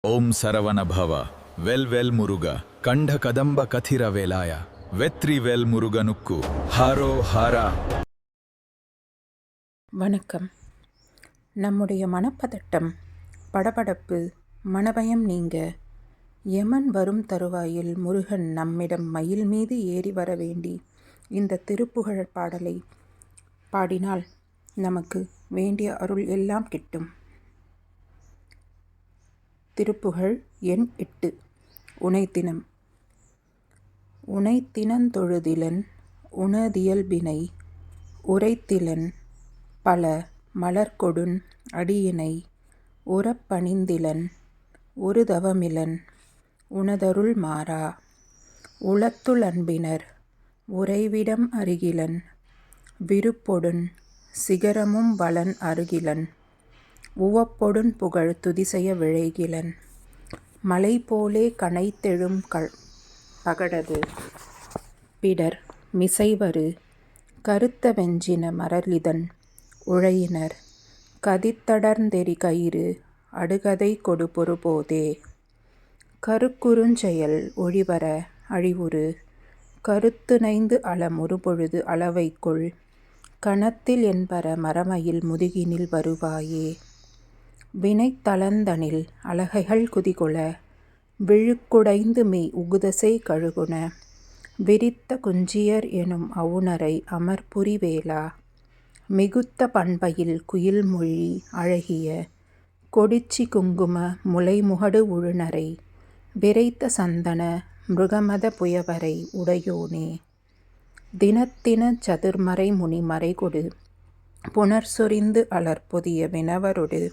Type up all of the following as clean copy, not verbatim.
ஓம் சரவண பவ. Well well Muruga கண்ட கதம்ப கதிர வேலாய வெற்றி வெல் முருகனுக்கு ஹரோ ஹரா. வணக்கம். நம்முடைய மனப்பதட்டம், படபடப்பு, மனபயம் நீங்க யமன் வரும் தருவாயில் முருகன் நம்மிடம் மயில் மீது ஏறி வர வேண்டி இந்த திருப்புகழ் பாடலை பாடினால் நமக்கு வேண்டிய அருள் எல்லாம் கிட்டும். திருப்புகழ் எண் 8. உனைத்தினம். உனைத்தினந்தொழுதிலன் உனதியல்பினை உரைத்திலன் பல மலர்கொடுன் அடியினை உறப்பணிந்திலன் ஒருதவமிலன் உனதருள் மாறா. உளத்துளன்பினர் உறைவிடம் அருகிலன் விருப்பொடுன் சிகரமும் வலன் அருகிலன் உவப்பொடுன் புகழ் துதிசெய விழைகிலன் மலைபோலே கனைத்தெழும் பகடது பிடர் மிசைவரு கருத்த வெஞ்சின மரலிதன் உழையினர் கதித்தடர்ந்தெரி கயிறு அடுகதை கொடுபொரு போதே. கருக்குறுஞ்செயல் ஒழிவர அழிவுறு கருத்துணைந்து அலமுறு பொழுது அளவைக்குள் கணத்தில் என்பர மரமயில் முதுகினில் வருவாயே. வினைத்தளந்தனில் அலகைகள் குதிகொள விழுக்குடைந்து மெய் உகுதசை கழுகுண விரித்த குஞ்சியர் எனும் அவுணரை அமர்புரி வேலா. மிகுத்த பண்பயில் குயில்மொழி அழகிய கொடிச்சி குங்கும முலைமுகடு உழுநரை விரைத்த சந்தன மிருகமத புயவரை உடையோனே. தினத்தின சதுர்மறை முனி மறைகொடு புனர்சொரிந்து அலர்பொதிய வினவரொடு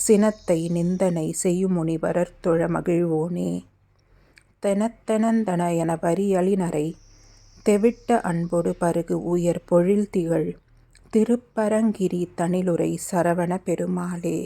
சினத்தை நிந்தனை செய்யுமுனிவரர் தொழ மகிழ்வோனே. தெனத்தெனந்தன என வரியலினரை தெவிட்ட அன்பொடு பருகு உயர் பொழில் திகழ் திருப்பரங்கிரி தனிலுரை சரவண பெருமாளே.